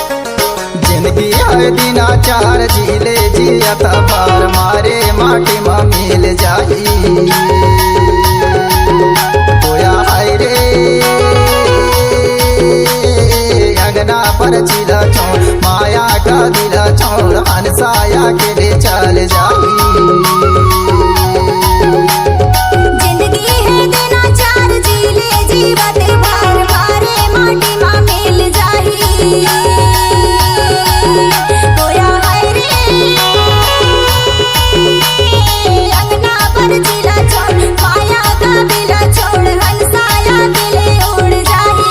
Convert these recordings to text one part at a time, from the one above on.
जिंदगी हर दिना चार झीले जियत बार मारे माटी में मिल जाई होया हाय रे अगना पर चिला छोड़ माया का दिला छोड़ हंसाया के ले चल जाई। जिंदगी है दिना चार झीले जीवत बार मारे माटी में मिल जाई होया हाय रे अंगना पर चिला छोड़ माया का दिला छोड़ हंसाया के ले उड़ जाई।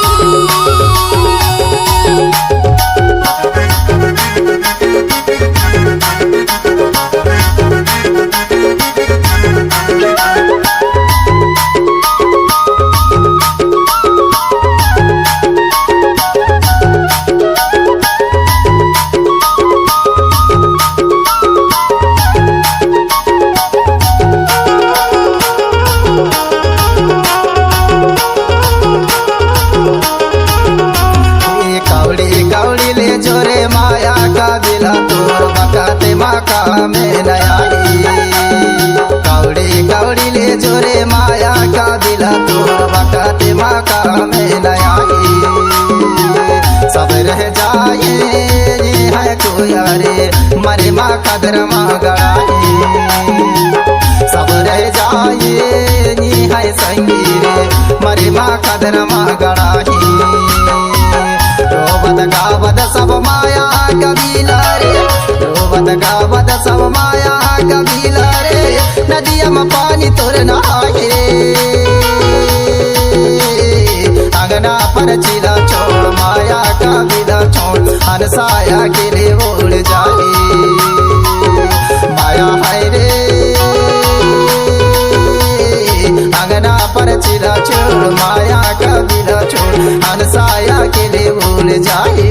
कौड़ी ले जोरे माया का दिला तोर बकाते माका में नयाई कौड़ी ले जोरे माया का दिला तोर बकाते माका में नयाई। सब रह जाए ये है कोई अरे मरे माँ कदर माँ गड़ाई सब रह जाए ये है संगीरे मरे माँ कदर माँ गड़ाई। रोबत गावत सब माया कबीला रे रोबत गावत सब माया कबीला रे नदिया में पानी तोर नहाए अंगना पर चिला छोड़ माया कबीला छोड़ हंसाया के लिए उड़ जाए माया हाय रे अंगना पर चिला छोड़ माया कबीला छोड़ हंसाया के लिए भूल जाए।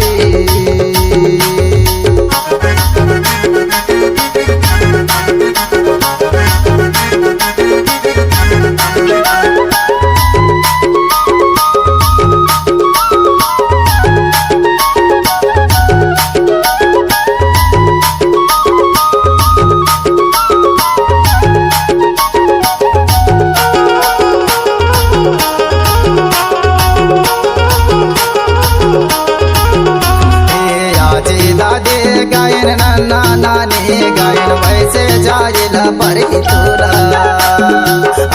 दादे गायन नाना नानी गायन वैसे जायला परी तोरा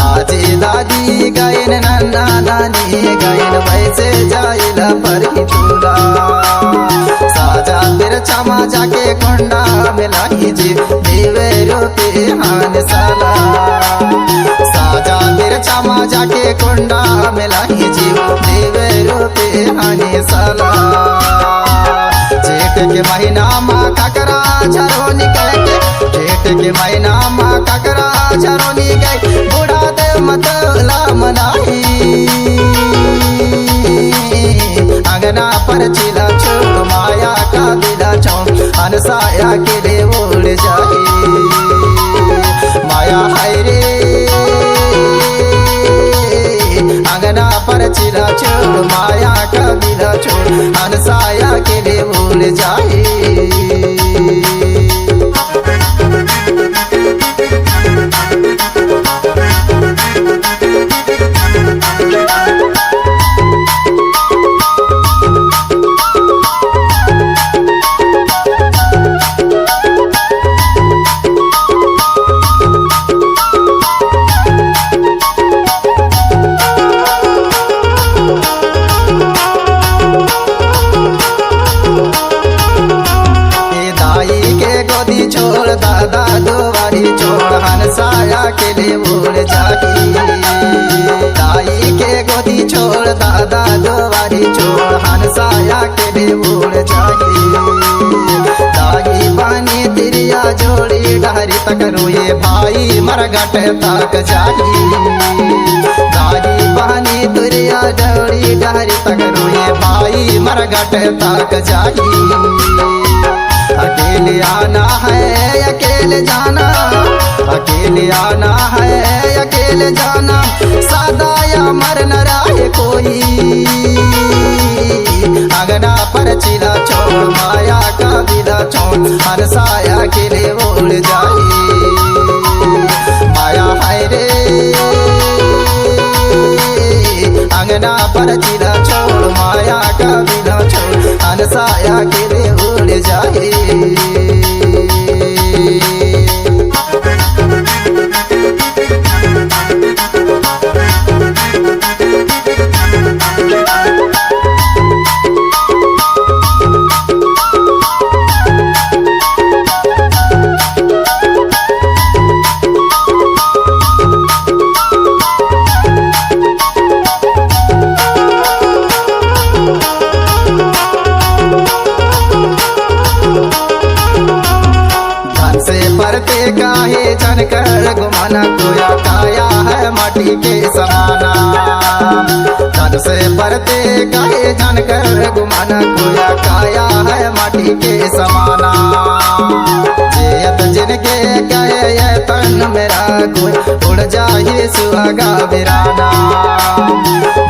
आजे दादी गायन नाना नानी गायन वैसे जायला परी तोरा साजा तेरे चमा जाके कोंडा मिलाई जी देवे रूपे हान साला साजा तेरे चमा जाके कोंडा मिलाई जी देवे रूपे हाने साला। जेठ के महीना माँ ककरा झरो निकल के जेठ के महीना माँ ककरा झरो निकल बूढ़ा दे मतला मनाई अंगना पर चिला छोड़ माया का दिला छोड़ हंसाया के लिए उड़ जाए माया हाय रे अंगना पर चिला छोड़ माया का दिला छोड़ हंसाया के लिए भूल जाए। भाई मरघट तक जाई दाही पानी तुरिया डोरी डहरी तक रोए भाई मरघट तक जाई अकेले आना है अकेले जाना अकेले आना है अकेले जाना सादा या मर न रहे कोई अगना पर चिला छोड़ माया का विदा छोड़ हरसाया के लिए उड़ जाए माया है रे अंगना पर चिला छोड़ माया का विदा छोड़ हरसाया के लिए उड़ जाए परते काहे जनकर गुमाना कोया काया है माटी के समाना तन से परते काहे जनकर गुमाना कोया काया है माटी के समाना जेत जिनके कहे ये तन मेरा कोई उड़ जाए सुहागा बिराना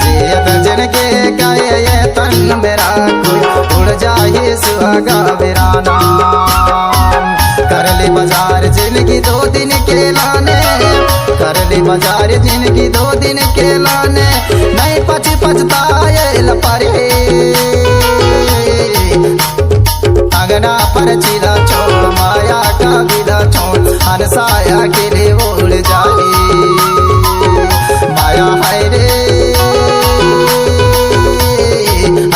जेत जिनके कहे ये तन मेरा कोई उड़ जाए सुहागा बिराना कर ले बाजार जिंदगी 2 दिन के लाने कर ले बाजार जिंदगी 2 दिन के लाने नहीं पछताए लपरे अंगना पर चिला छोड़ माया का विदा छोड़ हरसाया के लिए उड़ जाए माया है रे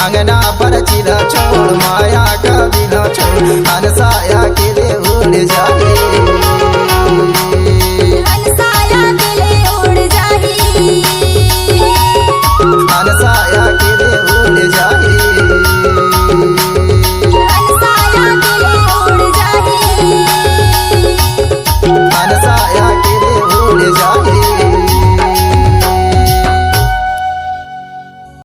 अंगना पर चिला छोड़ माया का विदा छोड़ हरसाया के